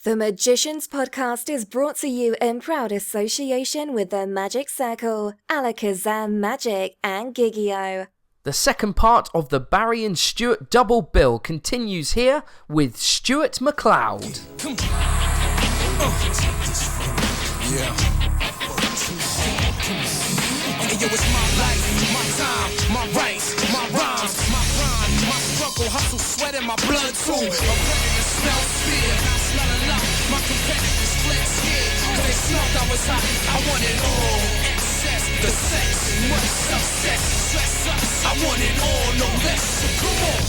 The Magicians Podcast is brought to you in proud association with the Magic Circle, Alakazam Magic, and Gigio. The second part of the Barry and Stuart double bill continues here with Stuart MacLeod. Yo, it's my life, my time, my rights, my rhymes, my grind, my struggle, hustle, sweat in my blood too. I'm ready to smell fear, I smell a lot. My competitors fled scared, cause they smelled I was hot. I want it all, excess, the sex, much success, stress us. I want it all, no less, so come on.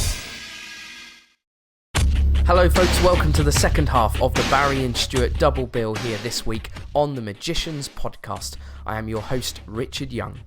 Hello folks, welcome to the second half of the Barry and Stuart double bill here this week on the Magicians Podcast. I am your host, Richard Young.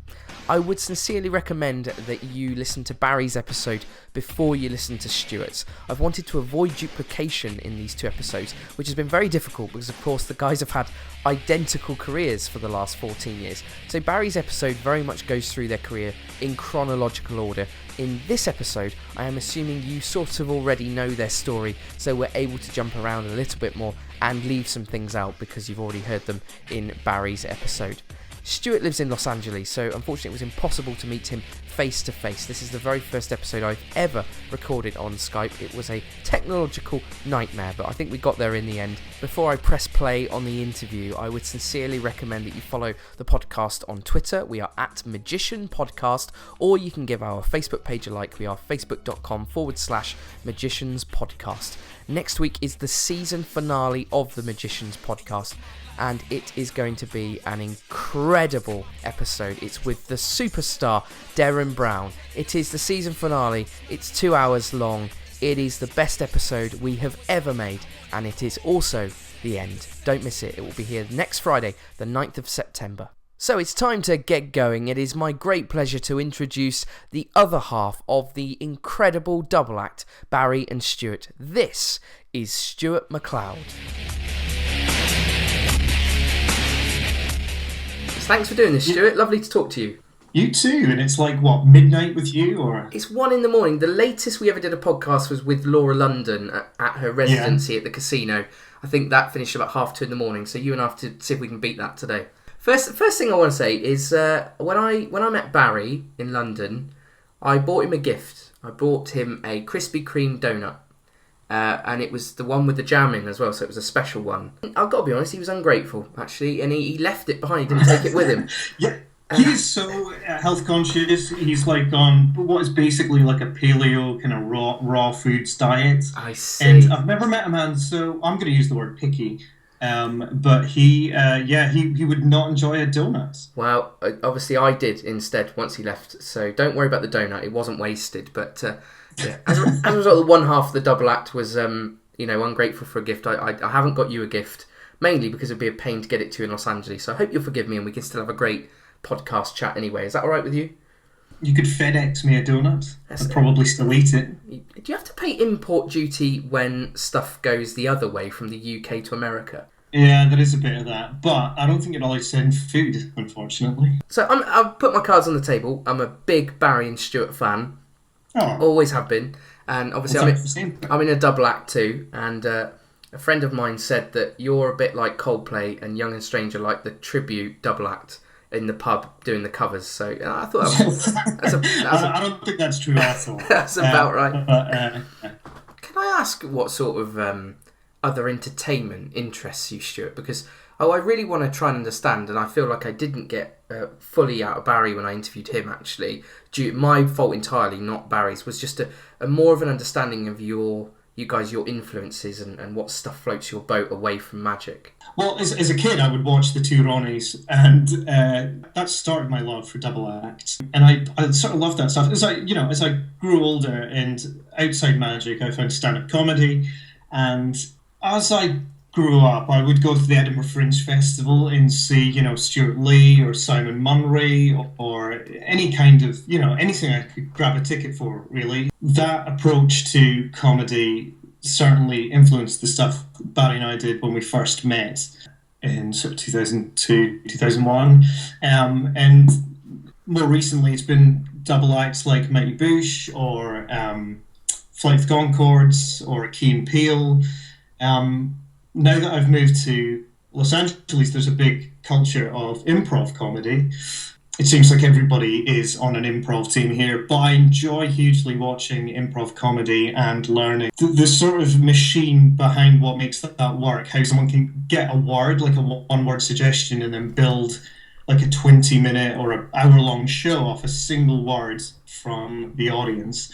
I would sincerely recommend that you listen to Barry's episode before you listen to Stuart's. I've wanted to avoid duplication in these two episodes, which has been very difficult because of course the guys have had identical careers for the last 14 years. So Barry's episode very much goes through their career in chronological order. In this episode, I am assuming you sort of already know their story, so we're able to jump around a little bit more and leave some things out because you've already heard them in Barry's episode. Stuart lives in Los Angeles, so unfortunately it was impossible to meet him face to face. This is the very first episode I've ever recorded on Skype. It was a technological nightmare, but I think we got there in the end. Before I press play on the interview, I would sincerely recommend that you follow the podcast on Twitter. We are at Magician Podcast, or you can give our Facebook page a like. We are facebook.com/Magicians Podcast. Next week is the season finale of the Magicians Podcast, and it is going to be an incredible episode. It's with the superstar Darren Brown. It is the season finale. It's 2 hours long. It is the best episode we have ever made, and it is also the end. Don't miss it. It will be here next Friday, the 9th of September. So it's time to get going. It is my great pleasure to introduce the other half of the incredible double act, Barry and Stuart. This is Stuart MacLeod. Thanks for doing this, Stuart. Lovely to talk to you. You too, and it's like, what, midnight with you? Or It's 1 a.m. The latest we ever did a podcast was with Laura London at her residency at the casino. I think that finished about 2:30 a.m, so you and I have to see if we can beat that today. First thing I want to say is when I met Barry in London, I bought him a gift. I bought him a Krispy Kreme donut. And it was the one with the jam in as well, so it was a special one. I've got to be honest, he was ungrateful, actually, and he left it behind. He didn't take it with him. Yeah, he is so health conscious. He's like on what is basically like a paleo kind of raw foods diet. I see. And I've never met a man, so I'm going to use the word picky. But he would not enjoy a donut. Well, obviously I did instead once he left, so don't worry about the donut. It wasn't wasted, but... Yeah. As a result, the one half of the double act was, ungrateful for a gift. I haven't got you a gift, mainly because it'd be a pain to get it to in Los Angeles. So I hope you'll forgive me and we can still have a great podcast chat anyway. Is that all right with you? You could FedEx me a donut. I'd probably still eat it. Do you have to pay import duty when stuff goes the other way from the UK to America? Yeah, there is a bit of that, but I don't think you're allowed to send food, unfortunately. So I'll put my cards on the table. I'm a big Barry and Stuart fan. Oh. Always have been, and obviously I'm in a double act too, and a friend of mine said that you're a bit like Coldplay and Young and Strange are like the tribute double act in the pub doing the covers, so I thought I don't think that's true at all. That's about right. Can I ask what sort of other entertainment interests you, Stuart? Because I really want to try and understand, and I feel like I didn't get fully out of Barry when I interviewed him, actually. My fault entirely, not Barry's, was just a more of an understanding of your influences and what stuff floats your boat away from magic. Well, as a kid, I would watch the two Ronnies, and that started my love for double acts. And I sort of loved that stuff. As I grew older and outside magic, I found stand-up comedy, and as I grew up, I would go to the Edinburgh Fringe Festival and see, Stuart Lee or Simon Munray or any kind of, anything I could grab a ticket for, really. That approach to comedy certainly influenced the stuff Barry and I did when we first met in sort of 2002, 2001. And more recently, it's been double acts like Mighty Boosh or Flight of the Conchords or Key and Peele. now that I've moved to Los Angeles, there's a big culture of improv comedy. It seems like everybody is on an improv team here, but I enjoy hugely watching improv comedy and learning the sort of machine behind what makes that work, how someone can get a word, like a one-word suggestion, and then build like a 20-minute or an hour-long show off a single word from the audience.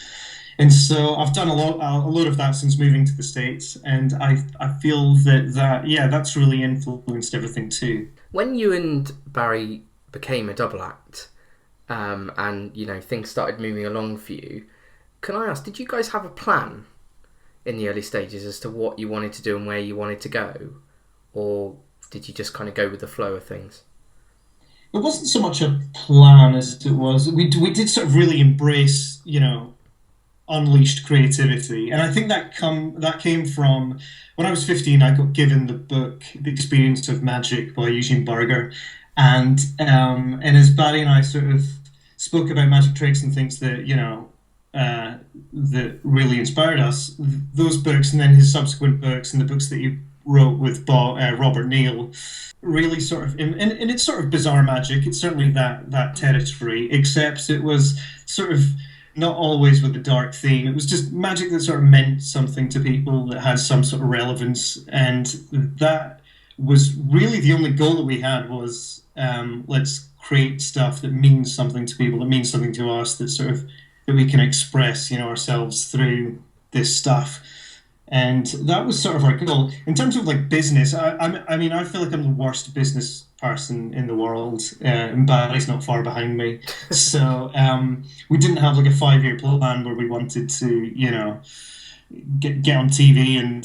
And so I've done a lot of that since moving to the States, and I feel that's really influenced everything too. When you and Barry became a double act, and things started moving along for you, can I ask, did you guys have a plan in the early stages as to what you wanted to do and where you wanted to go, or did you just kind of go with the flow of things? It wasn't so much a plan as it was we did sort of really embrace unleashed creativity, and I think that came from when I was 15. I got given the book The Experience of Magic by Eugene Berger. And as Barry and I sort of spoke about magic tricks and things that that really inspired us, those books and then his subsequent books and the books that he wrote with Robert Neal really sort of, and it's sort of bizarre magic. It's certainly that territory, except it was sort of not always with a dark theme. It was just magic that sort of meant something to people, that had some sort of relevance, and that was really the only goal that we had was let's create stuff that means something to people, that means something to us, that we can express ourselves through this stuff. And that was sort of our goal. In terms of like business, I mean, I feel like I'm the worst business person in the world, and Barry's not far behind me. So we didn't have like a 5-year plan where we wanted to, get on TV and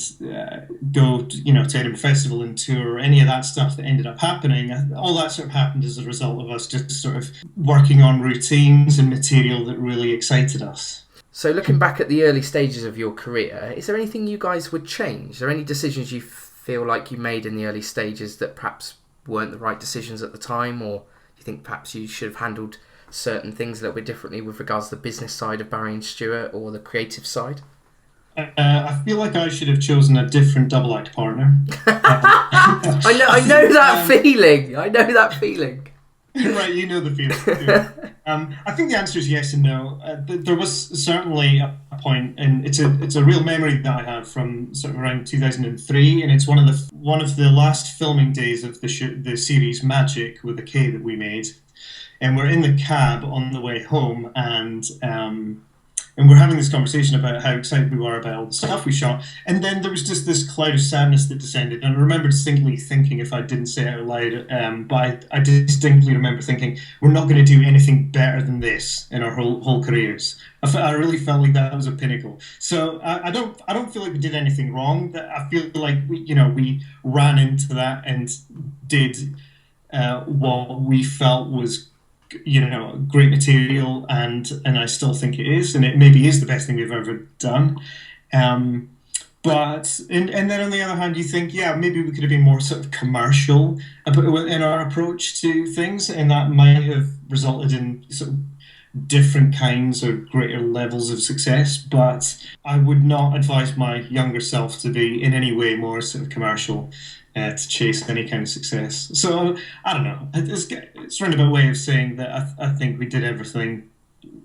go to Edinburgh Festival and tour, or any of that stuff that ended up happening. All that sort of happened as a result of us just sort of working on routines and material that really excited us. So looking back at the early stages of your career, is there anything you guys would change? Is there any decisions you feel like you made in the early stages that perhaps weren't the right decisions at the time, or do you think perhaps you should have handled certain things a little bit differently with regards to the business side of Barry and Stuart or the creative side? I feel like I should have chosen a different double act partner. I know that feeling. I know that feeling. Right, you know the feeling. I think the answer is yes and no. There was certainly a point, and it's a real memory that I have from sort of around 2003, and it's one of the last filming days of the series Magic with a K that we made, and we're in the cab on the way home, and we're having this conversation about how excited we were about all the stuff we shot. And then there was just this cloud of sadness that descended. And I remember distinctly thinking, if I didn't say it out loud, but I distinctly remember thinking, we're not going to do anything better than this in our whole careers. I really felt like that was a pinnacle. So I don't feel like we did anything wrong. I feel like we ran into that and did what we felt was great material, and I still think it is, and it maybe is the best thing we've ever done. But and then on the other hand, you think, maybe we could have been more sort of commercial in our approach to things, and that might have resulted in sort of different kinds or greater levels of success. But I would not advise my younger self to be in any way more sort of commercial to chase any kind of success. So I don't know. It's a roundabout way of saying that I think we did everything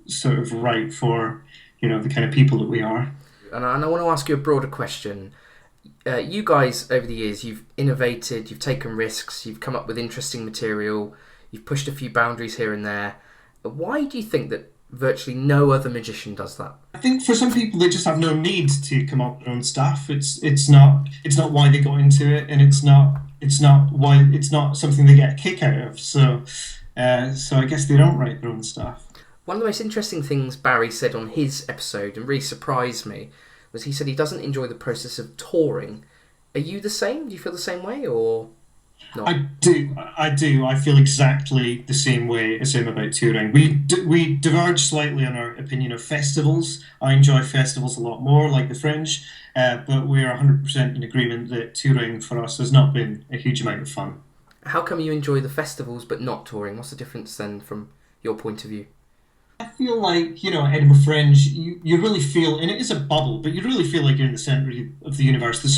sort of right for the kind of people that we are. And I want to ask you a broader question. You guys, over the years, you've innovated, you've taken risks, you've come up with interesting material, you've pushed a few boundaries here and there. Why do you think that virtually no other magician does that? I think for some people they just have no need to come up with their own stuff. It's not why they got into it, and it's not something they get a kick out of. So I guess they don't write their own stuff. One of the most interesting things Barry said on his episode, and really surprised me, was he said he doesn't enjoy the process of touring. Are you the same? Do you feel the same way, or not? I do. I feel exactly the same way as him about touring. We diverge slightly on our opinion of festivals. I enjoy festivals a lot more, like the Fringe, but we are 100% in agreement that touring for us has not been a huge amount of fun. How come you enjoy the festivals but not touring? What's the difference then from your point of view? I feel like, Edinburgh Fringe, you really feel, and it is a bubble, but you really feel like you're in the centre of the universe. There's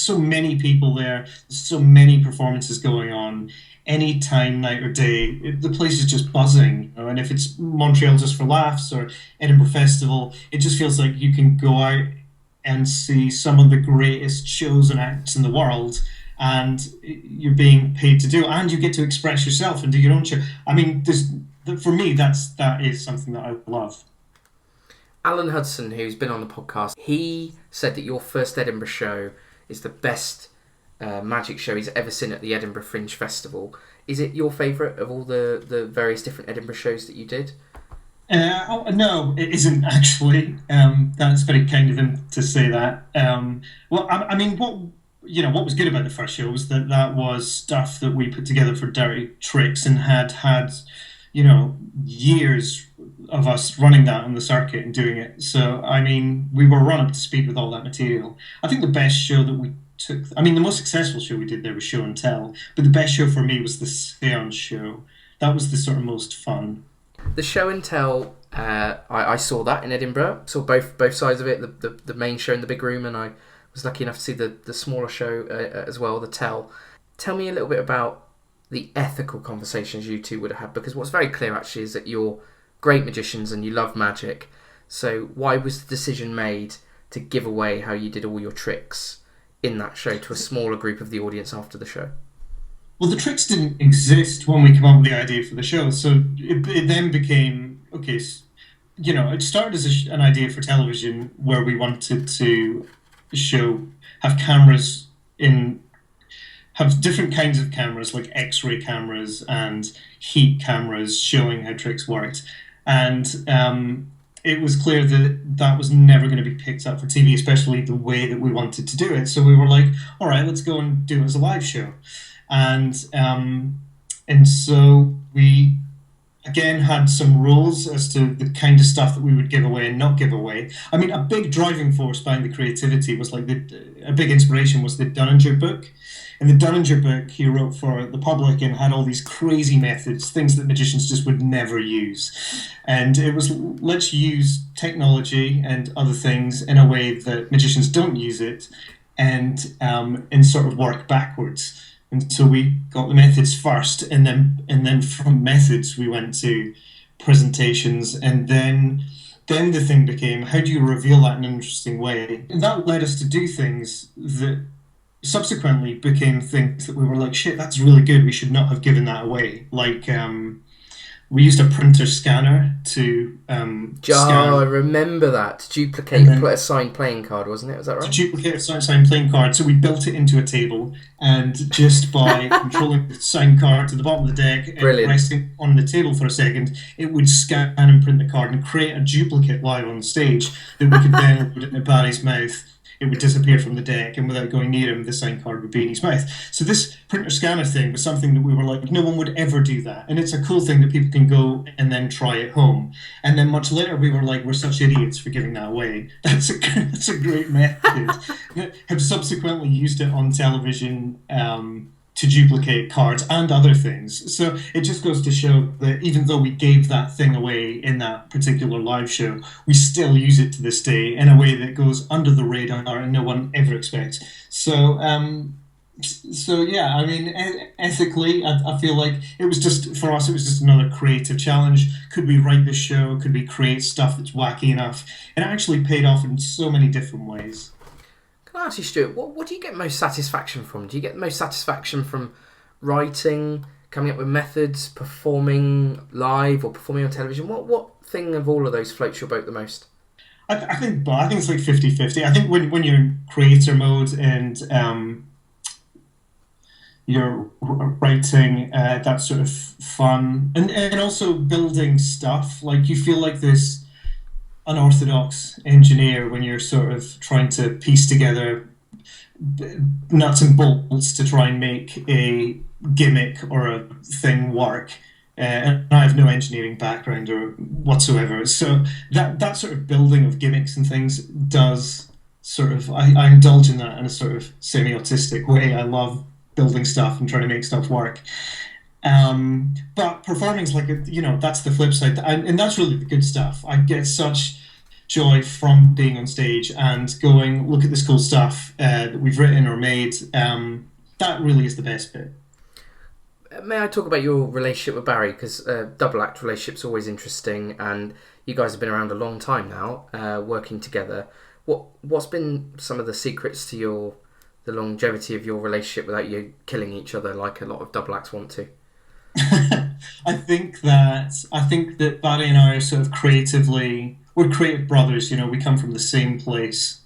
so many people there, there's so many performances going on. Any time, night or day, the place is just buzzing. And if it's Montreal Just for Laughs or Edinburgh Festival, it just feels like you can go out and see some of the greatest shows and acts in the world, and you're being paid to do it, and you get to express yourself and do your own show. I mean, for me, that is something that I love. Alan Hudson, who's been on the podcast, he said that your first Edinburgh show is the best magic show he's ever seen at the Edinburgh Fringe Festival. Is it your favourite of all the various different Edinburgh shows that you did? No, it isn't actually. That's very kind of him to say that. Well, I mean, what was good about the first show was that was stuff that we put together for Dirty Tricks and had years of us running that on the circuit and doing it. So, I mean, we were run up to speed with all that material. I think the best show that we took, the most successful show we did there was Show and Tell, but the best show for me was the Seance show. That was the sort of most fun. The Show and Tell, I saw that in Edinburgh. Saw both sides of it, the main show in the big room, and I was lucky enough to see the smaller show as well, the Tell. Tell me a little bit about the ethical conversations you two would have had, because what's very clear actually is that you're great magicians and you love magic. So why was the decision made to give away how you did all your tricks in that show to a smaller group of the audience after the show? Well, the tricks didn't exist when we came up with the idea for the show, so it then became, okay, it started as an idea for television where we wanted to have cameras have different kinds of cameras, like X-ray cameras and heat cameras, showing how tricks worked. And it was clear that was never going to be picked up for TV, especially the way that we wanted to do it. So we were like, all right, let's go and do it as a live show. And so we again had some rules as to the kind of stuff that we would give away and not give away. I mean, a big driving force behind the creativity was a big inspiration was the Dunninger book. In the Dunninger book, he wrote for the public and had all these crazy methods, things that magicians just would never use. And it was, let's use technology and other things in a way that magicians don't use it, and sort of work backwards. And so we got the methods first, and then from methods we went to presentations, and then the thing became, how do you reveal that in an interesting way? And that led us to do things that subsequently became things that we were like, shit, that's really good, we should not have given that away. Like, we used a printer scanner to scan. I remember that. To duplicate a signed playing card, wasn't it? Was that right? To duplicate a signed playing card. So we built it into a table, and just by controlling the signed card to the bottom of the deck and resting on the table for a second, it would scan and print the card and create a duplicate live on stage that we could then put it in Barry's mouth. It would disappear from the deck, and without going near him, the signed card would be in his mouth. So this printer scanner thing was something that we were like, no one would ever do that. And it's a cool thing that people can go and then try at home. And then much later, we were like, we're such idiots for giving that away. That's a great method. Have subsequently used it on television to duplicate cards and other things. So it just goes to show that even though we gave that thing away in that particular live show, we still use it to this day in a way that goes under the radar and no one ever expects. So yeah, I mean, ethically, I feel like it was just, for us, it was just another creative challenge. Could we write this show? Could we create stuff that's wacky enough? And it actually paid off in so many different ways. Can I ask you, Stuart, what do you get most satisfaction from? Do you get the most satisfaction from writing, coming up with methods, performing live or performing on television? What thing of all of those floats your boat the most? I think it's like 50-50. I think when you're in creator mode and you're writing, that's sort of fun. And also building stuff. Like, you feel like this unorthodox engineer when you're sort of trying to piece together nuts and bolts to try and make a gimmick or a thing work. And I have no engineering background or whatsoever. So that sort of building of gimmicks and things does sort of, I indulge in that in a sort of semi-autistic way. I love building stuff and trying to make stuff work. But performing's like, that's the flip side. And that's really the good stuff. I get such joy from being on stage and going, look at this cool stuff that we've written or made. That really is the best bit. May I talk about your relationship with Barry? Because double act relationship's always interesting, and you guys have been around a long time now, working together. What's been some of the secrets to the longevity of your relationship without you killing each other like a lot of double acts want to? I think that Barry and I are sort of we're creative brothers. We come from the same place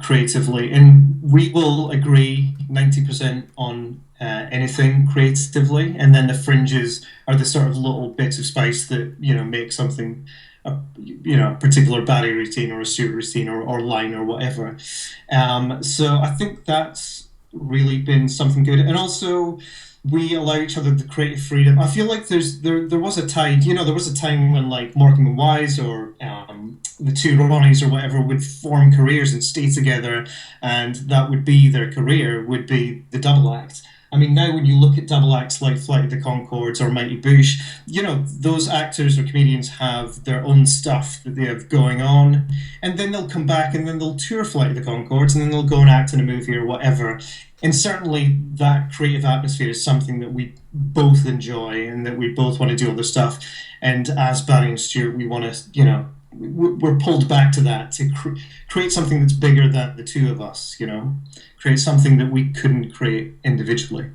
creatively, and we will agree 90% on anything creatively, and then the fringes are the sort of little bits of spice that make something a particular Barry routine or a Stuart routine or line or whatever. So I think that's really been something good, and also we allow each other the creative freedom. I feel like there was a tide, there was a time when like Morecambe and Wise or the two Ronnies or whatever would form careers and stay together, and that would be their career, would be the double act. I mean, now when you look at double acts like Flight of the Conchords or Mighty Boosh, those actors or comedians have their own stuff that they have going on, and then they'll come back and then they'll tour Flight of the Conchords and then they'll go and act in a movie or whatever. And certainly that creative atmosphere is something that we both enjoy and that we both want to do other stuff. And as Barry and Stuart, we want to, we're pulled back to that to create something that's bigger than the two of us, create something that we couldn't create individually.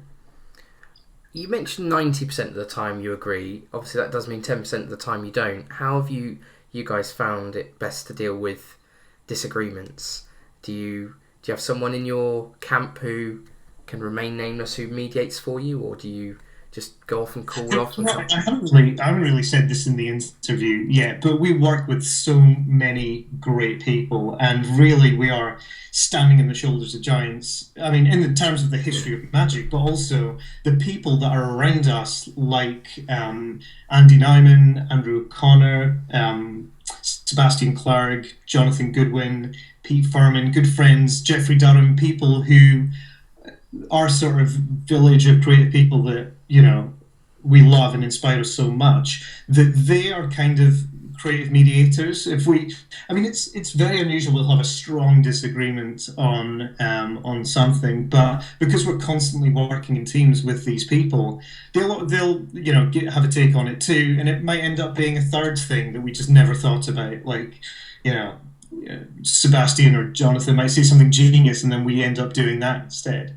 You mentioned 90% of the time you agree. Obviously that does mean 10% of the time you don't. How have you guys found it best to deal with disagreements? Do you have someone in your camp who can remain nameless who mediates for you, or do you just go off and call off? I haven't really said this in the interview yet, but we work with so many great people, and really we are standing on the shoulders of giants. I mean, in the terms of the history of magic, but also the people that are around us, like Andy Nyman, Andrew O'Connor, Sebastian Clark, Jonathan Goodwin, Pete Furman, good friends, Jeffrey Durham, people who are sort of village of creative people that we love and inspire us so much, that they are kind of creative mediators. It's very unusual we'll have a strong disagreement on something, but because we're constantly working in teams with these people, they'll have a take on it too, and it might end up being a third thing that we just never thought about, like Sebastian or Jonathan might say something genius and then we end up doing that instead.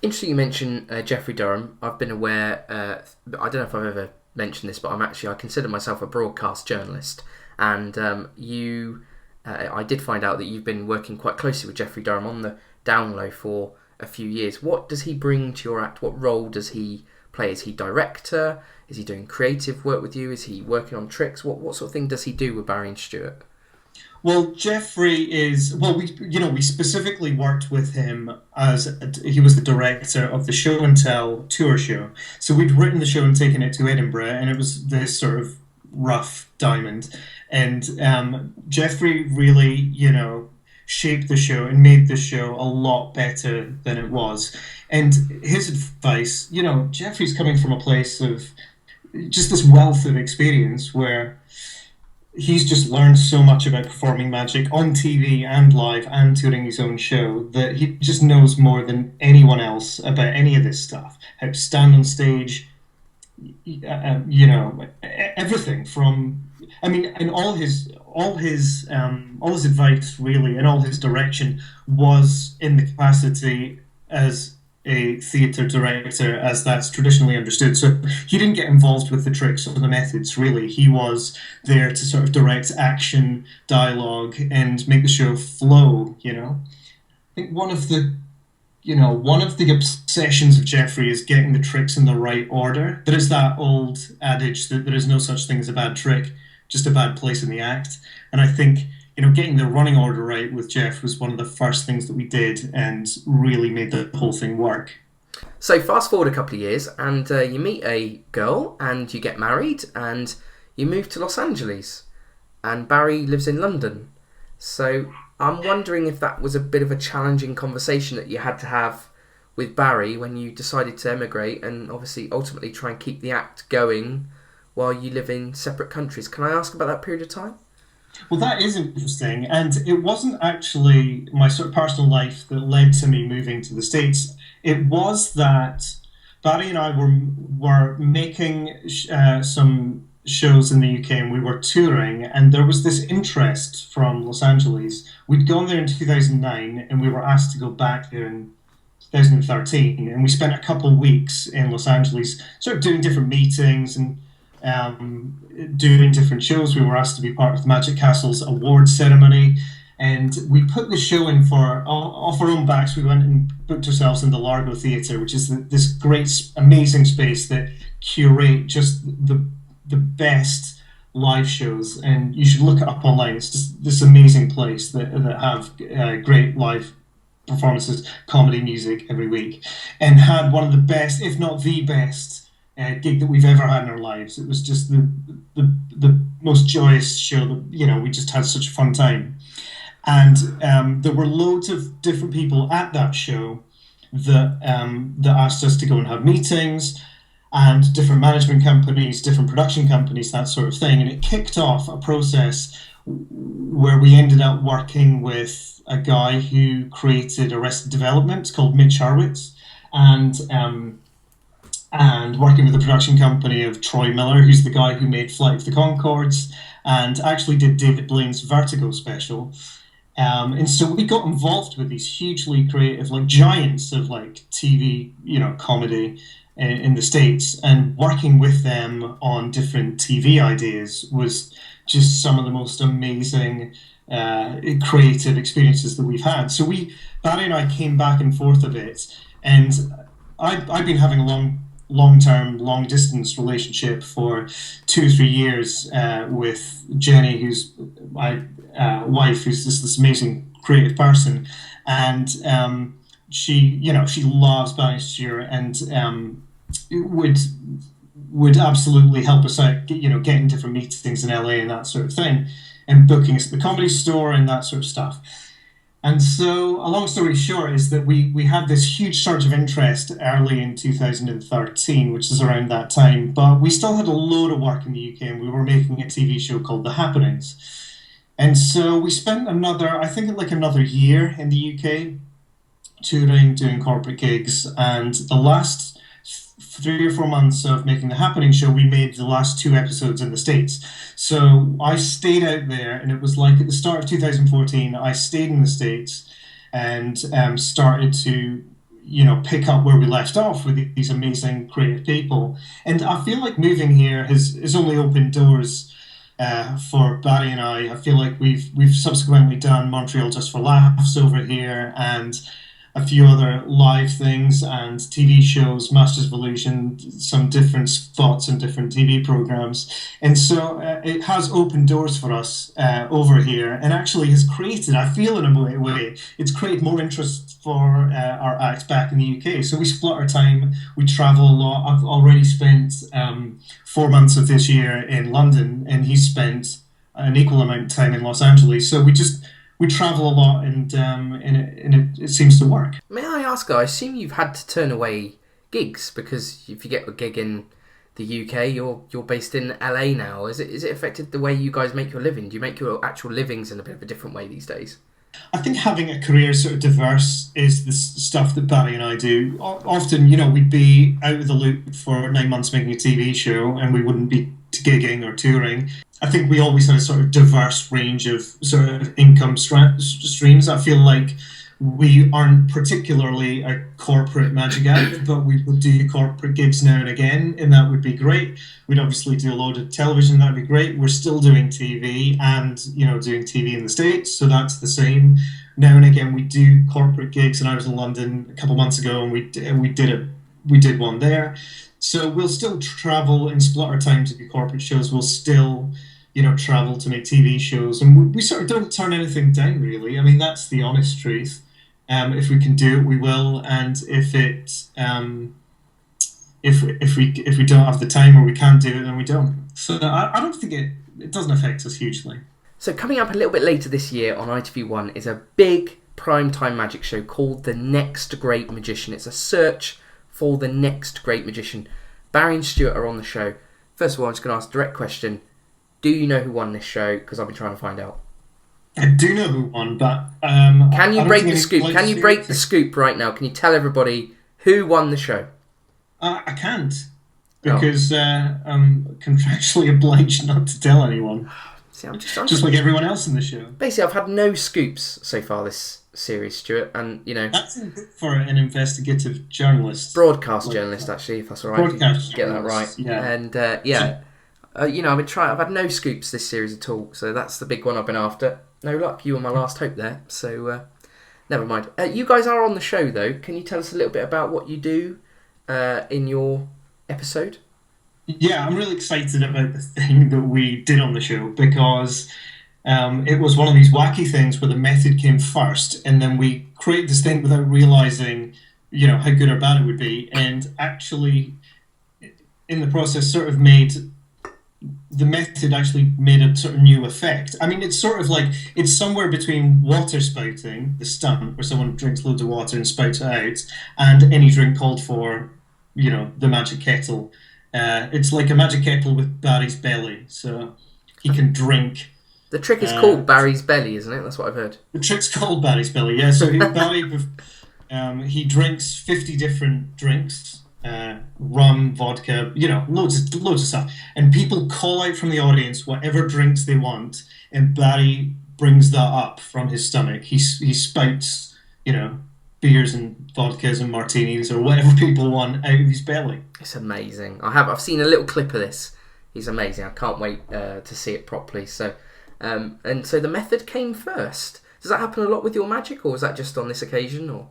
Interesting you mention Jeffrey Durham. I've been aware, I don't know if I've ever mentioned this, but I consider myself a broadcast journalist, and I did find out that you've been working quite closely with Jeffrey Durham on the down low for a few years. What does he bring to your act? What role does he play? Is he director? Is he doing creative work with you? Is he working on tricks? What sort of thing does he do with Barry and Stuart? Well, Jeffrey we specifically worked with him he was the director of the Show and Tell tour show. So we'd written the show and taken it to Edinburgh, and it was this sort of rough diamond. And Jeffrey really, shaped the show and made the show a lot better than it was. And his advice, Jeffrey's coming from a place of just this wealth of experience where he's just learned so much about performing magic on TV and live and touring his own show that he just knows more than anyone else about any of this stuff. How to stand on stage, everything from. I mean, and all his advice really, and all his direction was in the capacity as a theatre director, as that's traditionally understood. So he didn't get involved with the tricks or the methods, really. He was there to sort of direct action, dialogue, and make the show flow, I think one of the obsessions of Jeffrey is getting the tricks in the right order. There is that old adage that there is no such thing as a bad trick, just a bad place in the act. And I think getting the running order right with Jeff was one of the first things that we did and really made the whole thing work. So fast forward a couple of years and you meet a girl and you get married and you move to Los Angeles, and Barry lives in London. So I'm wondering if that was a bit of a challenging conversation that you had to have with Barry when you decided to emigrate and obviously ultimately try and keep the act going while you live in separate countries. Can I ask about that period of time? Well, that is interesting, and it wasn't actually my sort of personal life that led to me moving to the States. It was that Barry and I were making some shows in the UK, and we were touring, and there was this interest from Los Angeles. We'd gone there in 2009, and we were asked to go back there in 2013, and we spent a couple of weeks in Los Angeles, sort of doing different meetings and doing different shows. We were asked to be part of the Magic Castle's awards ceremony, and we put the show in for off our own backs. We went and booked ourselves in the Largo Theatre, which is this great, amazing space that curate just the best live shows, and you should look it up online. It's just this amazing place that have great live performances, comedy, music every week, and had one of the best, if not the best, gig that we've ever had in our lives. It was just the most joyous show that, we just had such a fun time. And there were loads of different people at that show that asked us to go and have meetings, and different management companies, different production companies, that sort of thing. And it kicked off a process where we ended up working with a guy who created Arrested Development called Mitch Hurwitz, and working with the production company of Troy Miller, who's the guy who made Flight of the Conchords and actually did David Blaine's Vertigo special. And so we got involved with these hugely creative, like giants of like TV, comedy in the States, and working with them on different TV ideas was just some of the most amazing creative experiences that we've had. So Barry and I came back and forth a bit, and I've been having a long-term, long-distance relationship for 2 or 3 years with Jenny, who's my wife, who's this amazing creative person, and she loves Barry Stuart, and would absolutely help us out, getting different meetings in LA and that sort of thing, and booking us at the Comedy Store and that sort of stuff. And so, a long story short is that we had this huge surge of interest early in 2013, which is around that time, but we still had a load of work in the UK, and we were making a TV show called The Happenings. And so we spent another year in the UK touring, doing corporate gigs, and the last 3 or 4 months of making The Happening show, we made the last 2 episodes in the States. So I stayed out there, and it was like at the start of 2014, I stayed in the States and started to, pick up where we left off with these amazing creative people. And I feel like moving here has only opened doors for Barry and I. I feel like we've subsequently done Montreal Just for Laughs over here, and a few other live things and TV shows, Masters of Illusion, some different spots and different TV programs. And so it has opened doors for us over here, and actually has created, I feel in a way, it's created more interest for our act back in the UK. So we split our time, we travel a lot. I've already spent 4 months of this year in London, and he's spent an equal amount of time in Los Angeles. So we travel a lot, and it seems to work. May I ask, I assume you've had to turn away gigs, because if you get a gig in the UK, you're based in LA now. Is it affected the way you guys make your living? Do you make your actual livings in a bit of a different way these days? I think having a career sort of diverse is the stuff that Barry and I do. Often, we'd be out of the loop for 9 months making a TV show, and we wouldn't be gigging or touring. I think we always had a sort of diverse range of sort of income streams. I feel like we aren't particularly a corporate magic act, but we would do corporate gigs now and again, and that would be great. We'd obviously do a load of television, that'd be great. We're still doing TV and, doing TV in the States, so that's the same. Now and again, we do corporate gigs, and I was in London a couple of months ago, and we did one there. So we'll still travel and split our time to do corporate shows. We'll still travel to make TV shows, and we sort of don't turn anything down, really. I mean, that's the honest truth. If we can do it, we will, and if we don't have the time or we can't do it, then we don't. So I don't think it doesn't affect us hugely. So coming up a little bit later this year on ITV1 is a big primetime magic show called The Next Great Magician. It's a search for the next great magician. Barry and Stuart are on the show. First of all, I'm just going to ask a direct question. Do you know who won this show? Because I've been trying to find out. I do know who won, but can you break the scoop? Can you break the scoop right now? Can you tell everybody who won the show? I can't, because I'm contractually obliged not to tell anyone. See, I'm just like everyone else in the show. Basically, I've had no scoops so far this series, Stuart, and that's for an investigative journalist, broadcast journalist, actually, if that's all right. Broadcast get that right. Yeah, and I've had no scoops this series at all, so that's the big one I've been after. No luck. You were my last hope there, so never mind. You guys are on the show, though. Can you tell us a little bit about what you do in your episode? Yeah, I'm really excited about the thing that we did on the show, because it was one of these wacky things where the method came first, and then we created this thing without realising, how good or bad it would be, and actually, in the process, the method actually made a sort of new effect. I mean, it's sort of like, it's somewhere between water spouting, the stunt, where someone drinks loads of water and spouts it out, and any drink called for, the magic kettle. It's like a magic kettle with Barry's belly, so he can drink. The trick is called Barry's belly, isn't it? That's what I've heard. The trick's called Barry's belly, yeah. So Barry, he drinks 50 different drinks. Rum, vodka, loads of stuff, and people call out from the audience whatever drinks they want, and Barry brings that up from his stomach. He spouts, beers and vodkas and martinis or whatever people want out of his belly. It's amazing. I've seen a little clip of this. He's amazing. I can't wait to see it properly. So, and so the method came first. Does that happen a lot with your magic, or was that just on this occasion, or?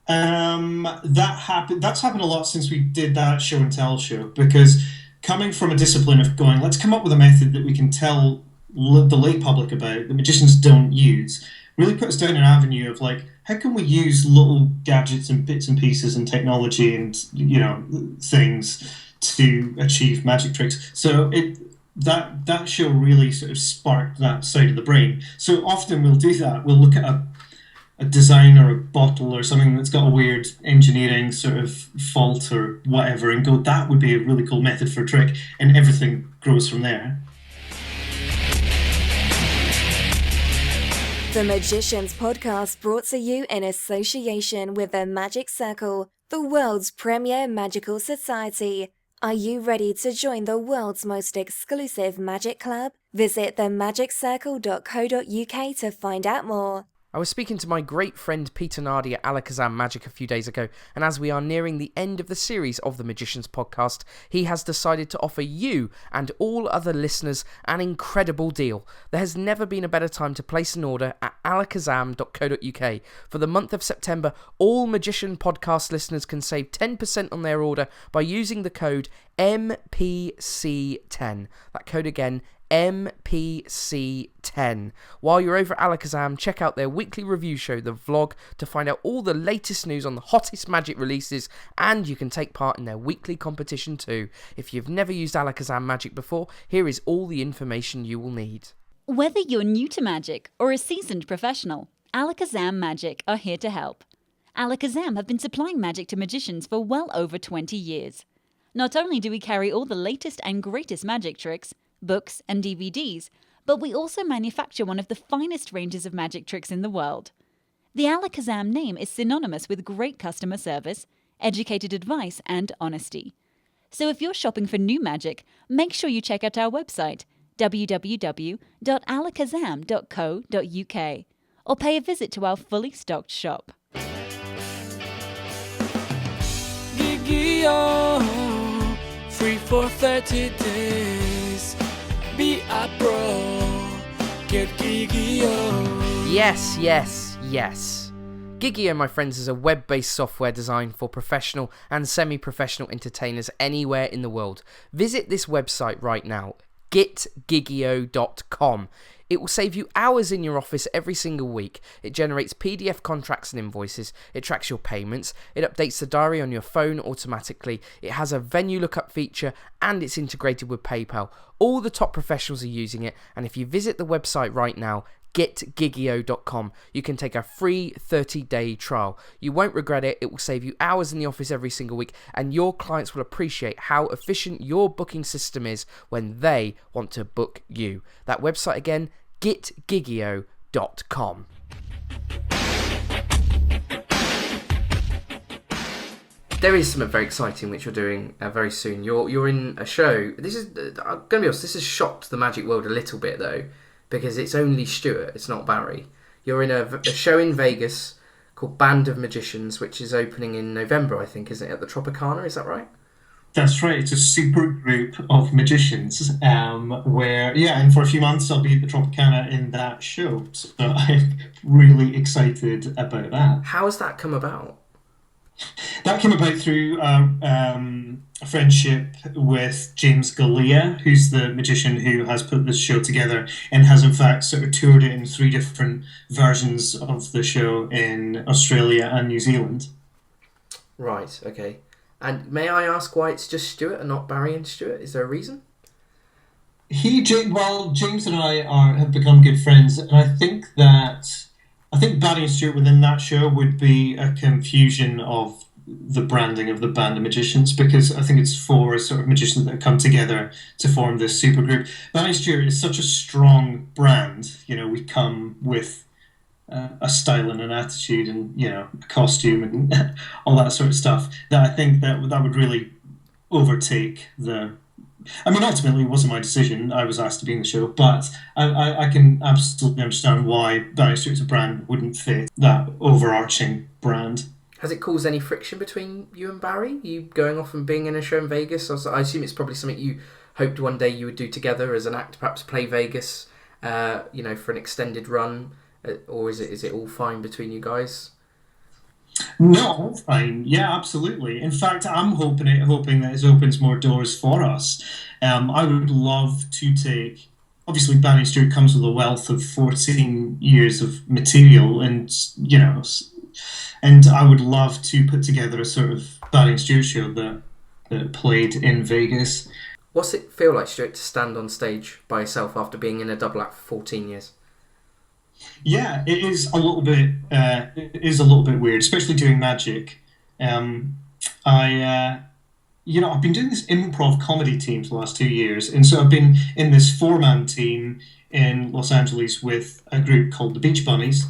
That's happened a lot since we did that show and tell show, because coming from a discipline of going, let's come up with a method that we can tell the lay public about, that magicians don't use, really put us down an avenue of like, how can we use little gadgets and bits and pieces and technology and things to achieve magic tricks. So that show really sort of sparked that side of the brain. So often we'll do that. We'll look at a design or a bottle or something that's got a weird engineering sort of fault or whatever, and go, that would be a really cool method for a trick, and everything grows from there. The Magicians Podcast brought to you in association with the Magic Circle, the world's premier magical society. Are you ready to join the world's most exclusive magic club? Visit themagiccircle.co.uk to find out more. I was speaking to my great friend Peter Nardi at Alakazam Magic a few days ago, and as we are nearing the end of the series of the Magicians Podcast, he has decided to offer you and all other listeners an incredible deal. There has never been a better time to place an order at alakazam.co.uk. For the month of September, all Magician Podcast listeners can save 10% on their order by using the code MPC10. That code again, MPC10. While you're over at Alakazam, check out their weekly review show, The Vlog, to find out all the latest news on the hottest magic releases, and you can take part in their weekly competition too. If you've never used Alakazam Magic before, here is all the information you will need. Whether you're new to magic or a seasoned professional, Alakazam Magic are here to help. Alakazam have been supplying magic to magicians for well over 20 years. Not only do we carry all the latest and greatest magic tricks, books and DVDs, but we also manufacture one of the finest ranges of magic tricks in the world. The Alakazam name is synonymous with great customer service, educated advice and honesty. So if you're shopping for new magic, make sure you check out our website www.alakazam.co.uk or pay a visit to our fully stocked shop. Gigi-O, free for 30 days. Be a pro, get Gigi-O. Yes. Gigi-O, my friends, is a web-based software designed for professional and semi-professional entertainers anywhere in the world. Visit this website right now, getgigio.com. It will save you hours in your office every single week. It generates PDF contracts and invoices. It tracks your payments. It updates the diary on your phone automatically. It has a venue lookup feature, and it's integrated with PayPal. All the top professionals are using it, and if you visit the website right now, getgigio.com. You can take a free 30-day trial. You won't regret it. It will save you hours in the office every single week, and your clients will appreciate how efficient your booking system is when they want to book you. That website again, getgigio.com. There is something very exciting which you're doing very soon. You're in a show. This is I'm gonna be honest. This has shocked the magic world a little bit though, because it's only Stuart. It's not Barry. You're in a show in Vegas called Band of Magicians, which is opening in November, I think, isn't it? At the Tropicana, is that right? That's right. It's a super group of magicians. And for a few months I'll be at the Tropicana in that show. So I'm really excited about that. How has that come about? That came about through a friendship with James Galea, who's the magician who has put this show together and has in fact sort of toured it in 3 different versions of the show in Australia and New Zealand. Right, okay. And may I ask why it's just Stuart and not Barry and Stuart? Is there a reason? James and I have become good friends, and I think Barry and Stuart within that show would be a confusion of the branding of the Band of Magicians, because I think it's 4 sort of magicians that have come together to form this supergroup. Barry and Stuart is such a strong brand. You know, we come with a style and an attitude and, you know, a costume and all that sort of stuff, that I think that would really overtake the... I mean, ultimately, it wasn't my decision. I was asked to be in the show, but I can absolutely understand why Barry Stuart's a brand wouldn't fit that overarching brand. Has it caused any friction between you and Barry? You going off and being in a show in Vegas? I assume it's probably something you hoped one day you would do together as an act, perhaps play Vegas, for an extended run, or is it all fine between you guys? No, fine. Yeah, absolutely. In fact, I'm hoping that it opens more doors for us. I would love to take... Obviously, Barry Stuart comes with a wealth of 14 years of material, and, you know, and I would love to put together a sort of Barry Stuart show that played in Vegas. What's it feel like, Stuart, to stand on stage by yourself after being in a double act for 14 years? Yeah, it is a little bit. It is a little bit weird, especially doing magic. I've been doing this improv comedy team for the last 2 years, and so I've been in this 4-man team in Los Angeles with a group called the Beach Bunnies,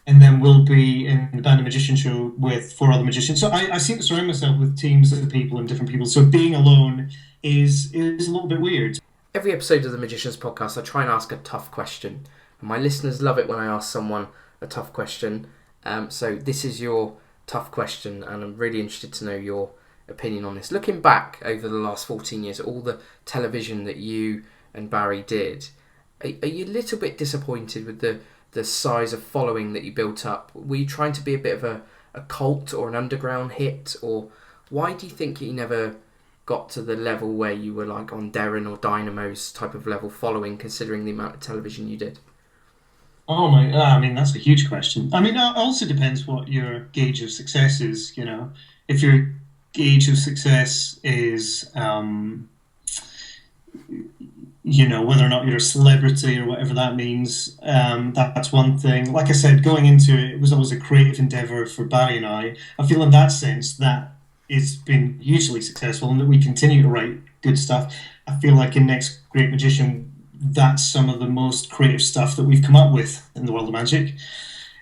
and then we'll be in the Band of Magician show with 4 other magicians. So I seem to surround myself with teams of people and different people. So being alone is a little bit weird. Every episode of the Magicians podcast, I try and ask a tough question. And my listeners love it when I ask someone a tough question. So this is your tough question, and I'm really interested to know your opinion on this. Looking back over the last 14 years, all the television that you and Barry did, are you a little bit disappointed with the size of following that you built up? Were you trying to be a bit of a cult or an underground hit? Or why do you think you never got to the level where you were like on Darren or Dynamo's type of level following, considering the amount of television you did? Oh my! I mean, that's a huge question. I mean, it also depends what your gauge of success is. You know, if your gauge of success is, whether or not you're a celebrity or whatever that means, that's one thing. Like I said, going into it, it was always a creative endeavor for Barry and I. I feel in that sense that it's been hugely successful and that we continue to write good stuff. I feel like in Next Great Magician, that's some of the most creative stuff that we've come up with in the world of magic.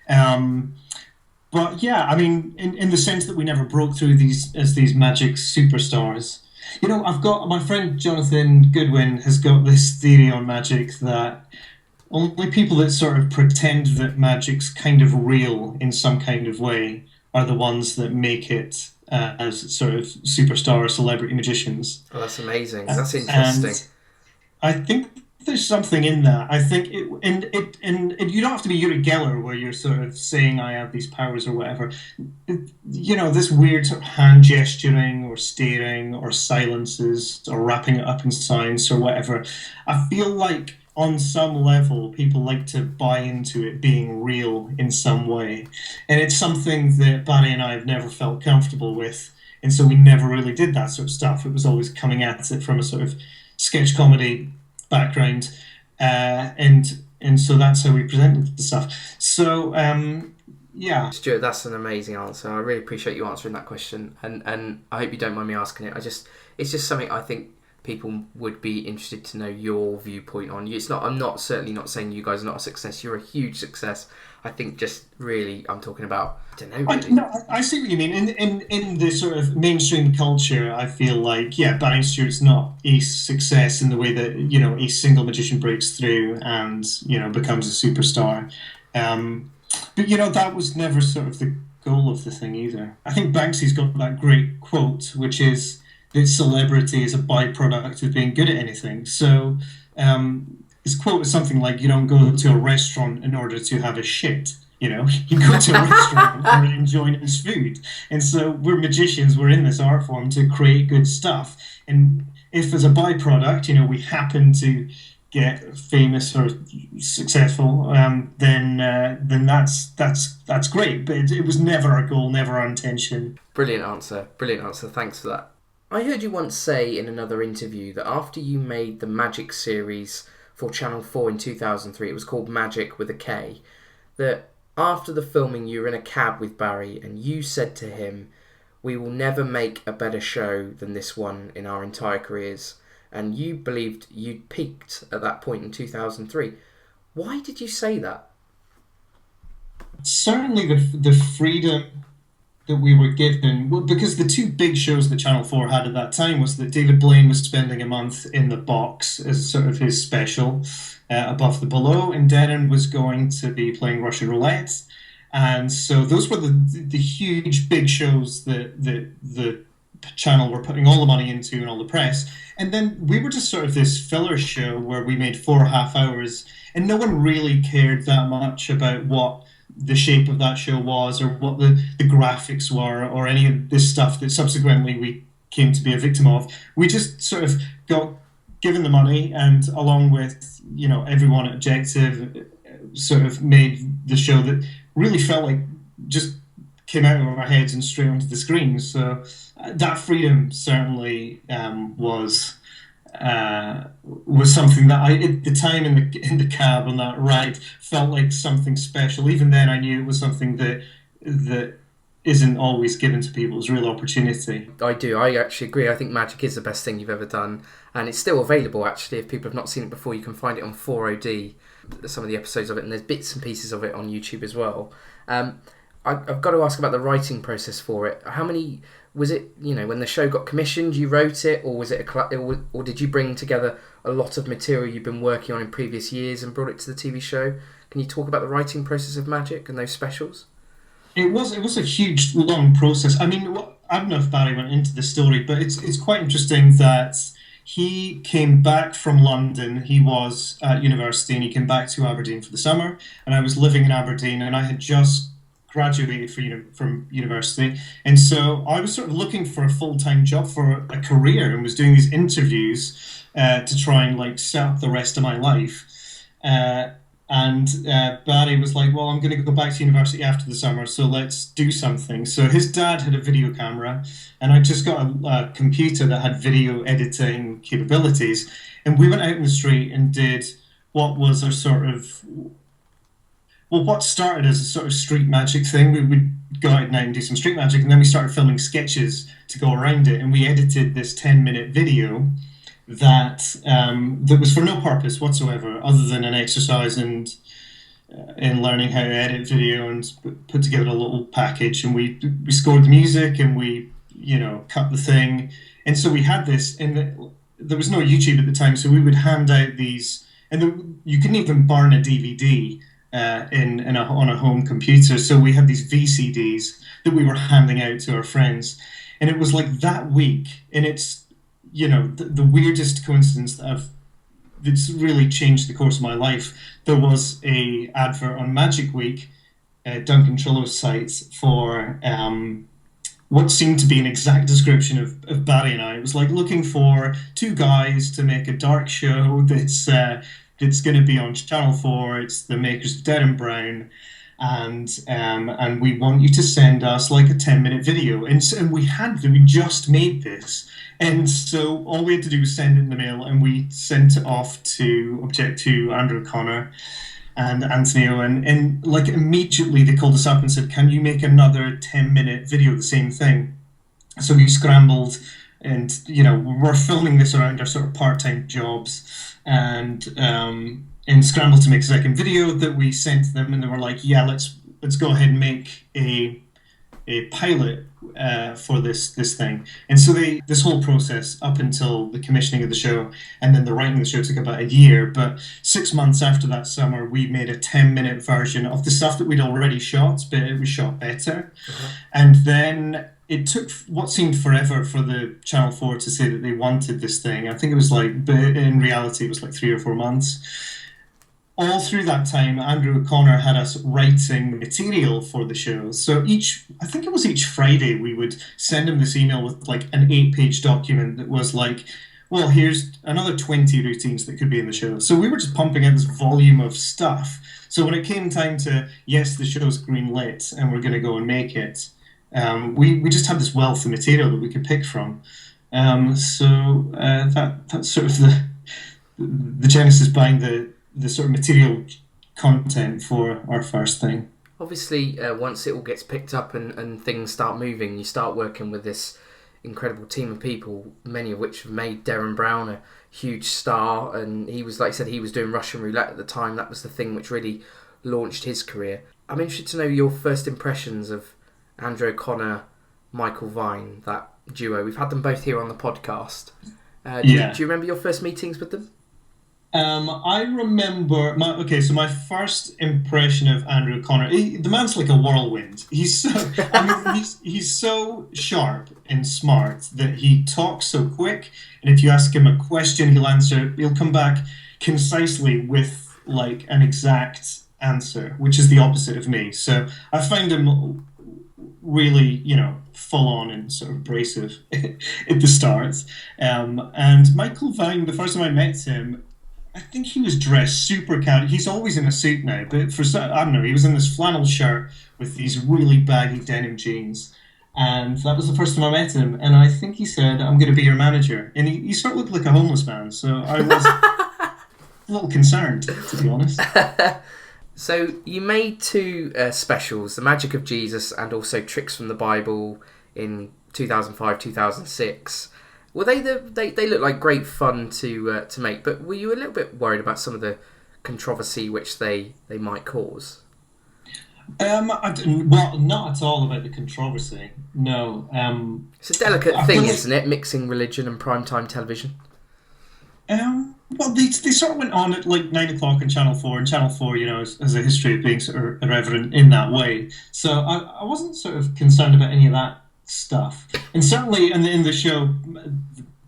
But yeah, I mean, in the sense that we never broke through these magic superstars. You know, I've got my friend Jonathan Goodwin has got this theory on magic that only people that sort of pretend that magic's kind of real in some kind of way are the ones that make it as sort of superstar or celebrity magicians. Oh, that's amazing. That's interesting. And I think there's something in that. I think you don't have to be Uri Geller where you're sort of saying I have these powers or whatever. This weird sort of hand gesturing or staring or silences or wrapping it up in science or whatever. I feel like on some level people like to buy into it being real in some way. And it's something that Barry and I have never felt comfortable with. And so we never really did that sort of stuff. It was always coming at it from a sort of sketch comedy background, and And so that's how we presented the stuff. So, yeah. Stuart, that's an amazing answer. I really appreciate you answering that question, and I hope you don't mind me asking it. It's just something I think people would be interested to know your viewpoint on. I'm certainly not saying you guys are not a success. You're a huge success. I think just really, I'm talking about, I don't know. Really. I see what you mean. In the sort of mainstream culture, I feel like, Barry Stuart's not a success in the way that, a single magician breaks through and, becomes a superstar. But, that was never sort of the goal of the thing either. I think Banksy's got that great quote, which is that celebrity is a byproduct of being good at anything. So his quote is something like, you don't go to a restaurant in order to have a shit. You go to a restaurant or enjoy nice food. And so we're magicians, we're in this art form to create good stuff. And if as a byproduct, we happen to get famous or successful, then that's great. But it was never our goal, never our intention. Brilliant answer. Thanks for that. I heard you once say in another interview that after you made the Magic series for Channel 4 in 2003, it was called Magic with a K, that after the filming you were in a cab with Barry and you said to him, "We will never make a better show than this one in our entire careers." And you believed you'd peaked at that point in 2003. Why did you say that? Certainly the freedom that we were given, because the two big shows that Channel 4 had at that time was that David Blaine was spending a month in the box as sort of his special, Above the Below, and Denon was going to be playing Russian roulette. And so those were the huge big shows that the channel were putting all the money into and all the press. And then we were just sort of this filler show where we made 4.5 hours, and no one really cared that much about what the shape of that show was or what the graphics were or any of this stuff that subsequently we came to be a victim of. We just sort of got given the money and along with, everyone at Objective sort of made the show that really felt like just came out of our heads and straight onto the screen. So that freedom certainly was something that I, at the time in the cab on that ride, felt like something special. Even then, I knew it was something that isn't always given to people. It's a real opportunity. I do. I actually agree. I think Magic is the best thing you've ever done, and it's still available. Actually, if people have not seen it before, you can find it on 4OD. Some of the episodes of it, and there's bits and pieces of it on YouTube as well. I've got to ask about the writing process for it. How many was it? When the show got commissioned, you wrote it, or was it or did you bring together a lot of material you've been working on in previous years and brought it to the TV show? Can you talk about the writing process of Magic and those specials? It was a huge, long process. I mean, I don't know if Barry went into the story, but it's quite interesting that he came back from London. He was at university and he came back to Aberdeen for the summer, and I was living in Aberdeen, and I had just graduated from university, and so I was sort of looking for a full-time job for a career and was doing these interviews to try and set up the rest of my life. And Barry was like, "Well, I'm going to go back to university after the summer, so let's do something." So his dad had a video camera, and I just got a computer that had video editing capabilities, and we went out in the street and did what was our sort of, what started as a sort of street magic thing. We would go out at night and do some street magic, and then we started filming sketches to go around it, and we edited this 10-minute video that was for no purpose whatsoever other than an exercise in learning how to edit video and put together a little package. And we scored the music and we cut the thing, and so we had this, and there was no YouTube at the time, so we would hand out these, and you couldn't even burn a DVD on a home computer, so we had these VCDs that we were handing out to our friends. And it was like that week, and it's the weirdest coincidence that's really changed the course of my life. There was a advert on Magic Week, Duncan Trillo's site, for what seemed to be an exact description of Barry and I. It was like looking for two guys to make a dark show that's going to be on Channel 4. It's the makers of Dead and Brown, and we want you to send us like a 10-minute video. And we just made this. And so all we had to do was send it in the mail, and we sent it off to Andrew Connor. and Anthony Owen, and like immediately they called us up and said, "Can you make another 10-minute video of the same thing?" So we scrambled, and we're filming this around our sort of part-time jobs, and scrambled to make a second video that we sent to them, and they were like, "Yeah, let's go ahead and make a pilot for this thing." And so this whole process up until the commissioning of the show and then the writing of the show took about a year. But 6 months after that summer, we made a 10-minute version of the stuff that we'd already shot, but it was shot better. And then it took what seemed forever for the Channel 4 to say that they wanted this thing. I think it was but in reality it was like 3 or 4 months. All through that time, Andrew O'Connor had us writing material for the show. So I think it was each Friday, we would send him this email with like an 8-page document that was like, well, here's another 20 routines that could be in the show. So we were just pumping out this volume of stuff. So when it came time to, yes, the show's green lit and we're going to go and make it, we just had this wealth of material that we could pick from. That's sort of the genesis behind the sort of material content for our first thing. Obviously, once it all gets picked up and things start moving, you start working with this incredible team of people, many of which have made Derren Brown a huge star, and he was, like I said, he was doing Russian roulette at the time. That was the thing which really launched his career. I'm interested to know your first impressions of Andrew O'Connor, Michael Vine, that duo. We've had them both here on the podcast. Do you remember your first meetings with them? I remember my first impression of Andrew O'Connor. The man's like a whirlwind. He's so sharp and smart that he talks so quick. And if you ask him a question, he'll come back concisely with like an exact answer, which is the opposite of me. So I find him really, full on and sort of abrasive at the start. And Michael Vine, the first time I met him, I think he was dressed super casual. He's always in a suit now, but he was in this flannel shirt with these really baggy denim jeans. And that was the first time I met him. And I think he said, "I'm going to be your manager." And he sort of looked like a homeless man. So I was a little concerned, to be honest. So you made 2 specials, The Magic of Jesus and also Tricks from the Bible in 2005, 2006. Well, they look like great fun to make, but were you a little bit worried about some of the controversy which they might cause? Not at all about the controversy. No. It's a delicate thing, isn't it? Mixing religion and primetime television. Well, they sort of went on at like 9 o'clock on Channel 4, and Channel 4, has a history of being sort of irreverent in that way. So I wasn't sort of concerned about any of that stuff. And certainly in the show, the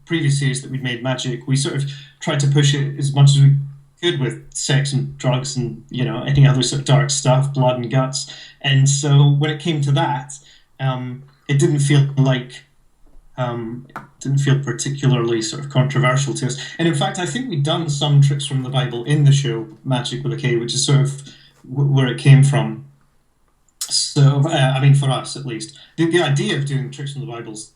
previous series that we'd made, Magic, we sort of tried to push it as much as we could with sex and drugs and any other sort of dark stuff, blood and guts. And so when it came to that, it didn't feel particularly sort of controversial to us. And in fact, I think we'd done some Tricks from the Bible in the show Magic with a K, which is sort of where it came from. So, for us at least, the idea of doing Tricks from the Bible's,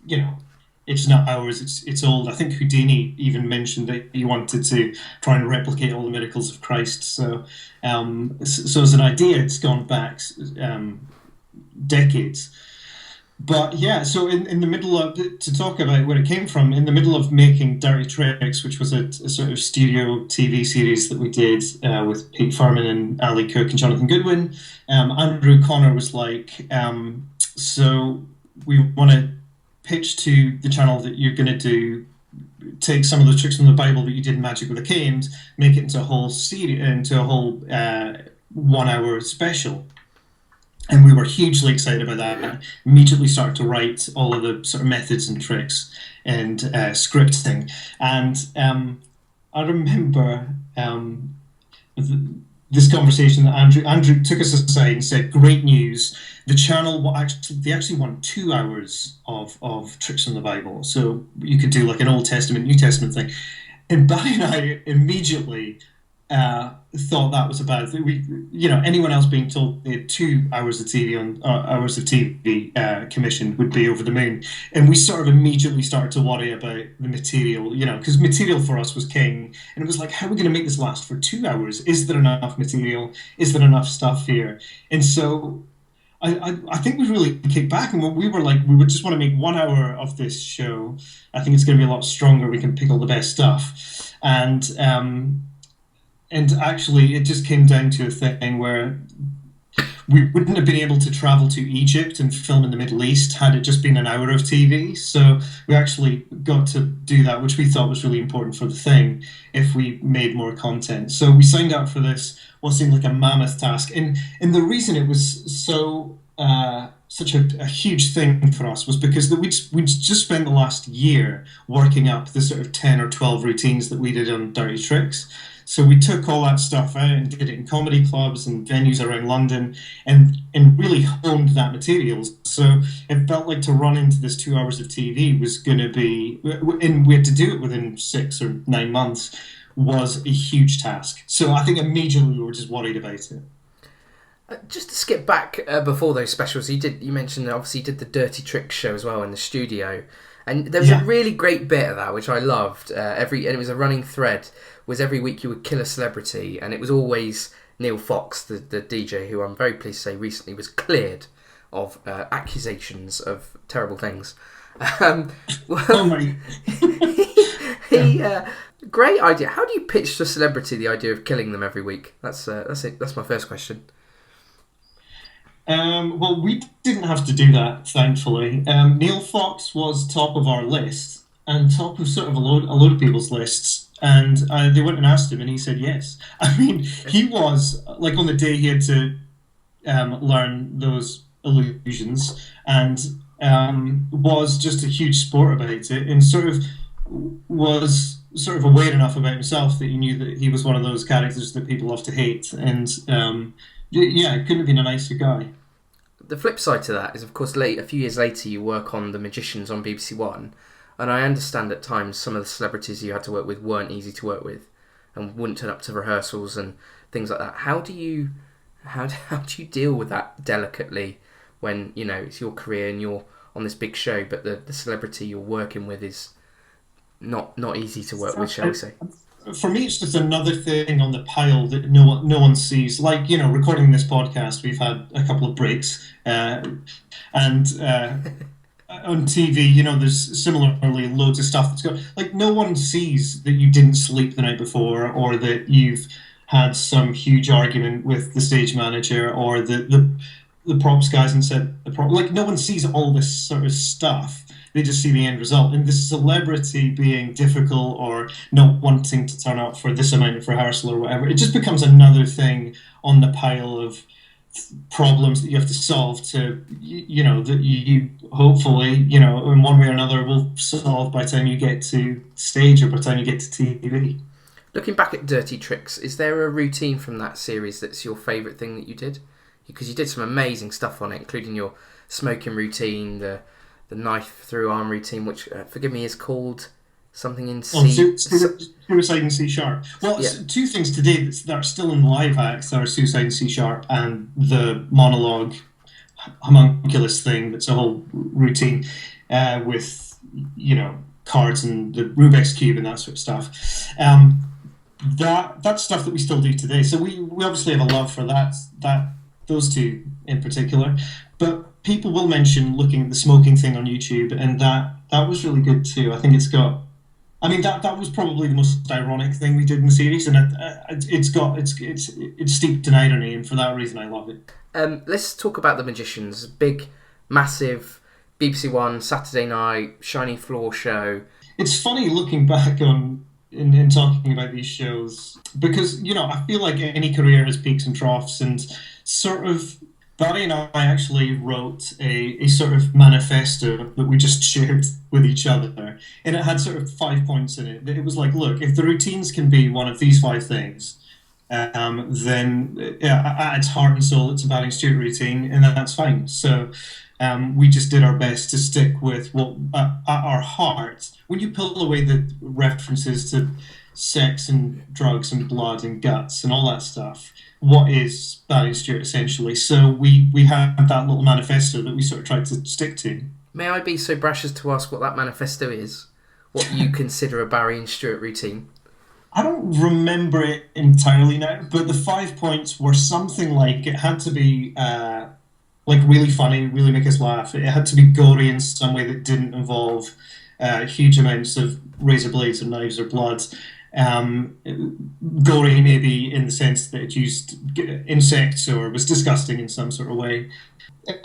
it's not ours, it's old. I think Houdini even mentioned that he wanted to try and replicate all the miracles of Christ. So as an idea, it's gone back decades. But yeah, so in the middle of, to talk about where it came from, in the middle of making Dirty Tricks, which was a sort of studio TV series that we did with Pete Furman and Ali Cook and Jonathan Goodwin, Andrew Connor was like, so we want to pitch to the channel that you're going to take some of the Tricks from the Bible that you did in Magic with a K and make it into a whole series, into a whole 1 hour special. And we were hugely excited about that. Immediately started to write all of the sort of methods and tricks and scripting. And I remember this conversation that Andrew took us aside and said, "Great news! The channel they actually want 2 hours of Tricks from the Bible, so you could do like an Old Testament, New Testament thing." And Barry and I immediately thought that was a bad thing. Anyone else being told they had 2 hours of TV commissioned would be over the moon, and we sort of immediately started to worry about the material, because material for us was king, and it was like, how are we going to make this last for 2 hours? Is there enough material? Is there enough stuff here? And so I think we really kicked back, and we were like, we would just want to make 1 hour of this show. I think it's going to be a lot stronger. We can pick all the best stuff, and actually, it just came down to a thing where we wouldn't have been able to travel to Egypt and film in the Middle East had it just been an hour of TV. So we actually got to do that, which we thought was really important for the thing, if we made more content. So we signed up for this, what seemed like a mammoth task. And the reason it was so such a huge thing for us was because we'd just spent the last year working up the sort of 10 or 12 routines that we did on Dirty Tricks. So we took all that stuff out and did it in comedy clubs and venues around London and really honed that material. So it felt like to run into this 2 hours of TV was going to be, and we had to do it within 6 or 9 months, was a huge task. So I think immediately we were just worried about it. Just to skip back before those specials, you mentioned that obviously you did the Dirty Tricks show as well in the studio. And there was a really great bit of that, which I loved. And it was a running thread, was every week you would kill a celebrity, and it was always Neil Fox, the DJ, who I'm very pleased to say recently was cleared of accusations of terrible things. Great idea. How do you pitch to a celebrity the idea of killing them every week? That's it. That's my first question. Well, we didn't have to do that, thankfully. Neil Fox was top of our list and top of sort of a load of people's lists. And they went and asked him, and he said yes. I mean, he was, like, on the day he had to learn those illusions, and was just a huge sport about it, and was aware enough about himself that he knew that he was one of those characters that people love to hate. And couldn't have been a nicer guy. The flip side to that is, of course, a few years later you work on The Magicians on BBC One. And I understand at times some of the celebrities you had to work with weren't easy to work with and wouldn't turn up to rehearsals and things like that. How do you deal with that delicately when, it's your career and you're on this big show, but the celebrity you're working with is not easy to work with, shall we say? For me, it's just another thing on the pile that no one sees. Like, recording this podcast, we've had a couple of breaks, and on TV, there's similarly loads of stuff that's going. Like, no one sees that you didn't sleep the night before, or that you've had some huge argument with the stage manager, or the props guys and said like, no one sees all this sort of stuff. They just see the end result. And the celebrity being difficult or not wanting to turn up for this amount of rehearsal or whatever, it just becomes another thing on the pile of problems that you have to solve to, that you hopefully, in one way or another will solve by the time you get to stage or by the time you get to TV. Looking back at Dirty Tricks, is there a routine from that series that's your favourite thing that you did? Because you did some amazing stuff on it, including your smoking routine, the knife through arm routine, which, forgive me, is called something in C. Suicide in C sharp. Well, yeah. Two things today that are still in the live acts are Suicide in C sharp and the monologue homunculus thing. That's a whole routine with cards and the Rubik's cube and that sort of stuff. That's stuff that we still do today. So we obviously have a love for those two in particular, but people will mention looking at the smoking thing on YouTube, and that was really good too. I think it's got. I mean, that was probably the most ironic thing we did in the series, and it's steeped in irony, and for that reason, I love it. Let's talk about The Magicians. Big, massive BBC One Saturday night shiny floor show. It's funny looking back on in talking about these shows because I feel like any career has peaks and troughs, and sort of. Barry and I actually wrote a sort of manifesto that we just shared with each other, and it had sort of 5 points in it. It was like, look, if the routines can be one of these 5 things, then at its heart and soul, it's a Barry Stuart routine, and that's fine. So we just did our best to stick with what at our heart. When you pull away the references to sex and drugs and blood and guts and all that stuff. What is Barry Stuart essentially? So we had that little manifesto that we sort of tried to stick to. May I be so brash as to ask what that manifesto is? What you consider a Barry and Stuart routine? I don't remember it entirely now, but the 5 points were something like it had to be like really funny, really make us laugh. It had to be gory in some way that didn't involve huge amounts of razor blades or knives or blood. Gory maybe in the sense that it used insects or was disgusting in some sort of way.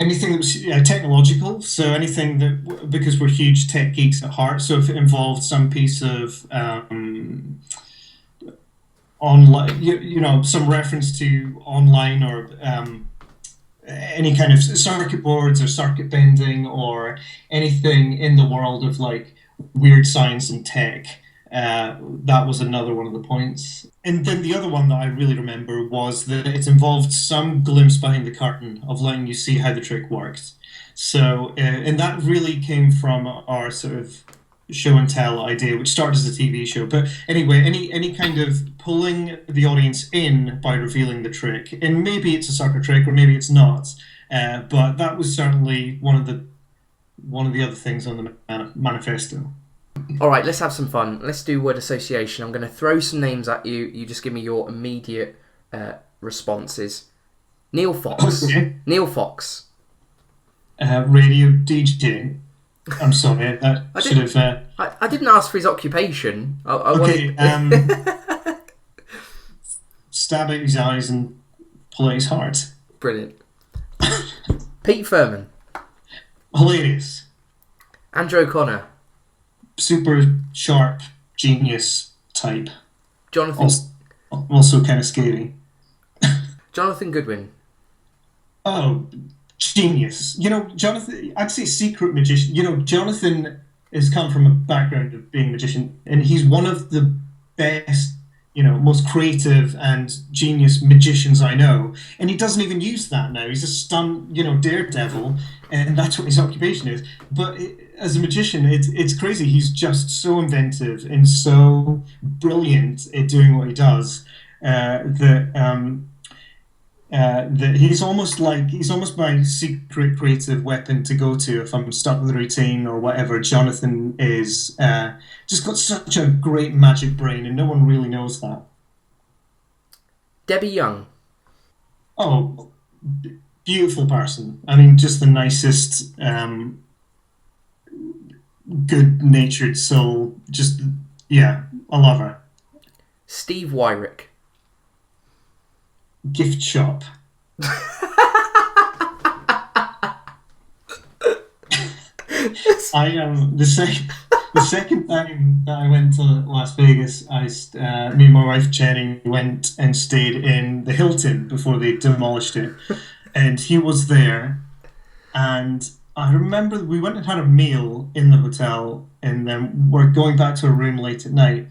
Anything that was technological, so anything that, because we're huge tech geeks at heart, so if it involved some piece of online, some reference to online or any kind of circuit boards or circuit bending or anything in the world of like weird science and tech, that was another one of the points. And then the other one that I really remember was that it involved some glimpse behind the curtain of letting you see how the trick worked. So, and that really came from our sort of show and tell idea, which started as a TV show. But anyway, any kind of pulling the audience in by revealing the trick, and maybe it's a sucker trick or maybe it's not. But that was certainly one of the other things on the manifesto. All right, let's have some fun. Let's do word association. I'm going to throw some names at you. You just give me your immediate responses. Neil Fox. Okay. Neil Fox. Radio DJ. I'm sorry, that should have... I didn't ask for his occupation. Okay, stab out his eyes and pull out his heart. Brilliant. Pete Furman. Hilarious. Andrew O'Connor. Super sharp, genius type. Jonathan. Also kind of scary. Jonathan Goodwin. Oh, genius. Jonathan, I'd say secret magician. Jonathan has come from a background of being a magician, and he's one of the best, most creative and genius magicians I know. And he doesn't even use that now. He's a stunt, daredevil, and that's what his occupation is. But as a magician, it's crazy. He's just so inventive and so brilliant at doing what he does that he's almost my secret creative weapon to go to if I'm stuck with a routine or whatever. Jonathan is just got such a great magic brain, and no one really knows that. Debbie Young. Oh, beautiful person. I mean, just the nicest, good-natured soul. Just, yeah, I love her. Steve Wyrick. Gift shop. The second time that I went to Las Vegas, me and my wife Jenny went and stayed in the Hilton before they demolished it, and he was there, and I remember we went and had a meal in the hotel, and then we're going back to a room late at night,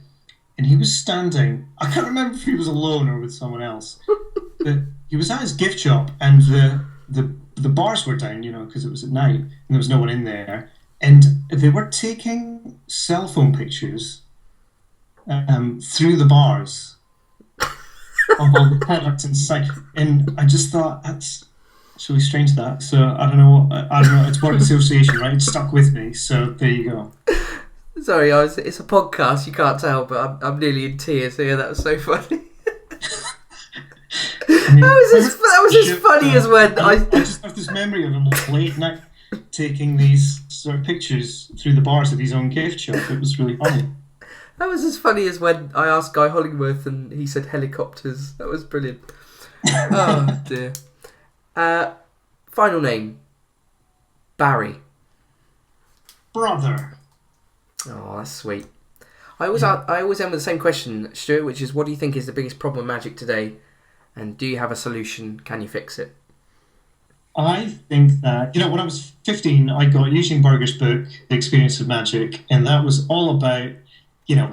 and he was standing. I can't remember if he was alone or with someone else. But he was at his gift shop, and the bars were down, because it was at night, and there was no one in there. And they were taking cell phone pictures through the bars of all the products inside. And I just thought, that's really strange, that. So I don't know. It's word association, right? It stuck with me. So there you go. Sorry, it's a podcast. You can't tell, but I'm nearly in tears here. That was so funny. That was as funny as when I just have this memory of him late night taking these sort of pictures through the bars of his own gift shop. It was really funny. That was as funny as when I asked Guy Hollingworth and he said helicopters. That was brilliant. Oh dear. Final name. Barry. Brother. Oh, that's sweet. I always end with the same question, Stuart, which is, what do you think is the biggest problem with magic today? And do you have a solution? Can you fix it? I think that, when I was 15, I got Eugene Burger's book, The Experience of Magic, and that was all about,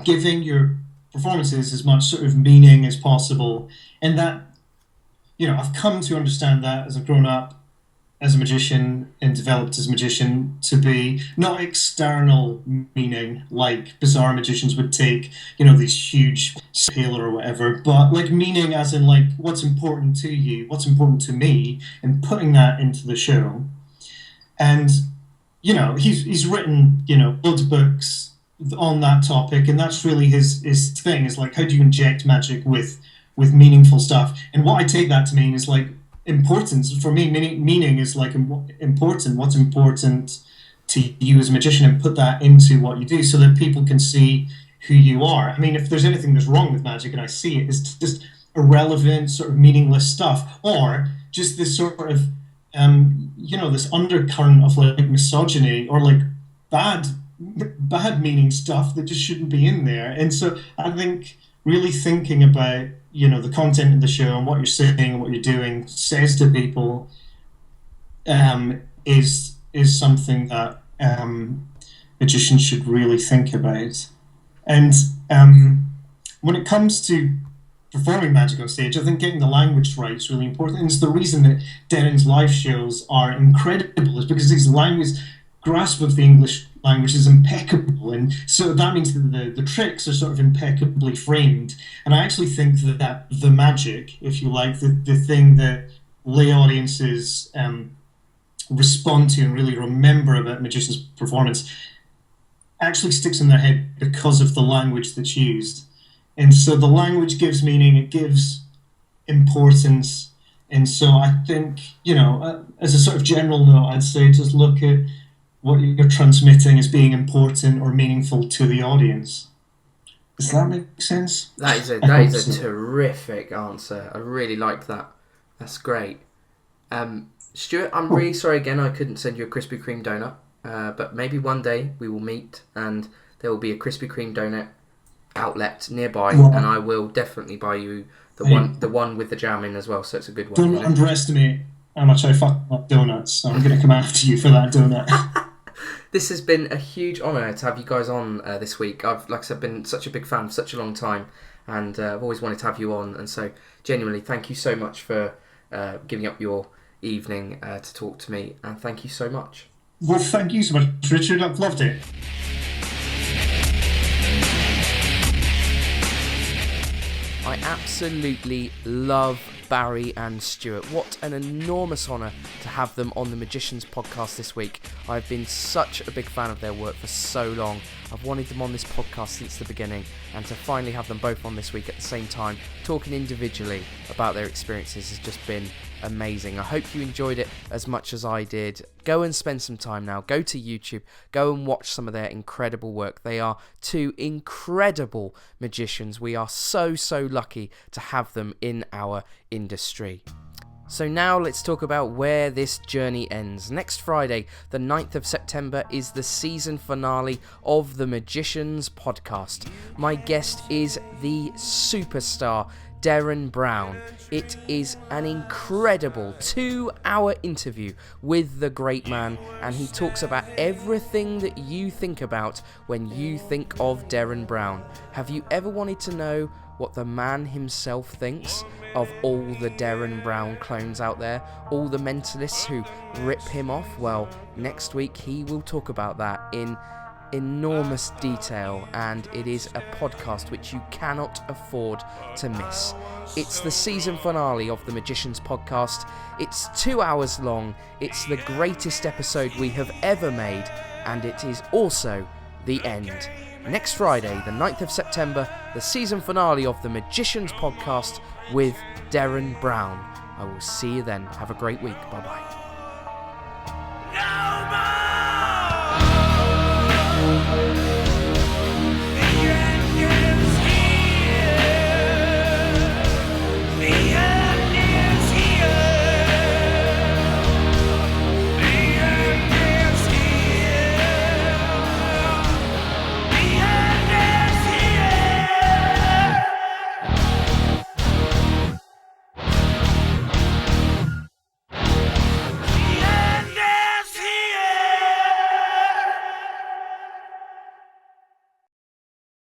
giving your performances as much sort of meaning as possible. And that, I've come to understand that as I've grown up, as a magician and developed as a magician to be not external meaning like bizarre magicians would take, these huge scale or whatever, but like meaning as in like what's important to you, what's important to me, and putting that into the show. And, he's written, loads of books on that topic, and that's really his thing, is like, how do you inject magic with meaningful stuff? And what I take that to mean is like importance. For me, meaning is like important. What's important to you as a magician, and put that into what you do so that people can see who you are. I mean, if there's anything that's wrong with magic, and I see it, it's just irrelevant, sort of meaningless stuff, or just this sort of, this undercurrent of like misogyny or like bad meaning stuff that just shouldn't be in there. And so I think really thinking about, the content of the show and what you're saying and what you're doing says to people is something that magicians should really think about. And when it comes to performing magic on stage, I think getting the language right is really important. And it's the reason that Darren's live shows are incredible, is because his grasp of the English language is impeccable, and so that means that the tricks are sort of impeccably framed. And I actually think that the magic, if you like, the thing that lay audiences respond to and really remember about a magician's performance actually sticks in their head because of the language that's used. And so the language gives meaning, it gives importance. And so I think, as a sort of general note, I'd say just look at what you're transmitting as being important or meaningful to the audience. Does that make sense? That is a terrific answer. I really like that. That's great. Stuart, I'm really sorry again I couldn't send you a Krispy Kreme donut, but maybe one day we will meet and there will be a Krispy Kreme donut outlet nearby, and I will definitely buy you the one with the jam in as well, so it's a good one. Don't underestimate how much I fuck up donuts, so I'm going to come after you for that donut. This has been a huge honour to have you guys on this week. I've, like I said, been such a big fan for such a long time, and I've always wanted to have you on. And so, genuinely, thank you so much for giving up your evening to talk to me, and thank you so much. Well, thank you so much, Richard. I've loved it. I absolutely love Barry and Stuart. What an enormous honour to have them on the Magicians podcast this week. I've been such a big fan of their work for so long. I've wanted them on this podcast since the beginning, and to finally have them both on this week at the same time, talking individually about their experiences, has just been amazing. I hope you enjoyed it as much as I did. Go and spend some time now. Go to YouTube. Go and watch some of their incredible work. They are two incredible magicians. We are so lucky to have them in our industry. So now let's talk about where this journey ends. Next Friday, the 9th of September, is the season finale of the Magicians podcast. My guest is the superstar Darren Brown. It is an incredible 2-hour interview with the great man, and he talks about everything that you think about when you think of Darren Brown. Have you ever wanted to know what the man himself thinks of all the Darren Brown clones out there, all the mentalists who rip him off? Well, next week he will talk about that in enormous detail, and it is a podcast which you cannot afford to miss. It's the season finale of the Magicians podcast. It's 2 hours long. It's the greatest episode we have ever made, and it is also the end. Next Friday, the 9th of September, the season finale of the Magicians podcast with Darren Brown. I will see you then. Have a great week. Bye-bye.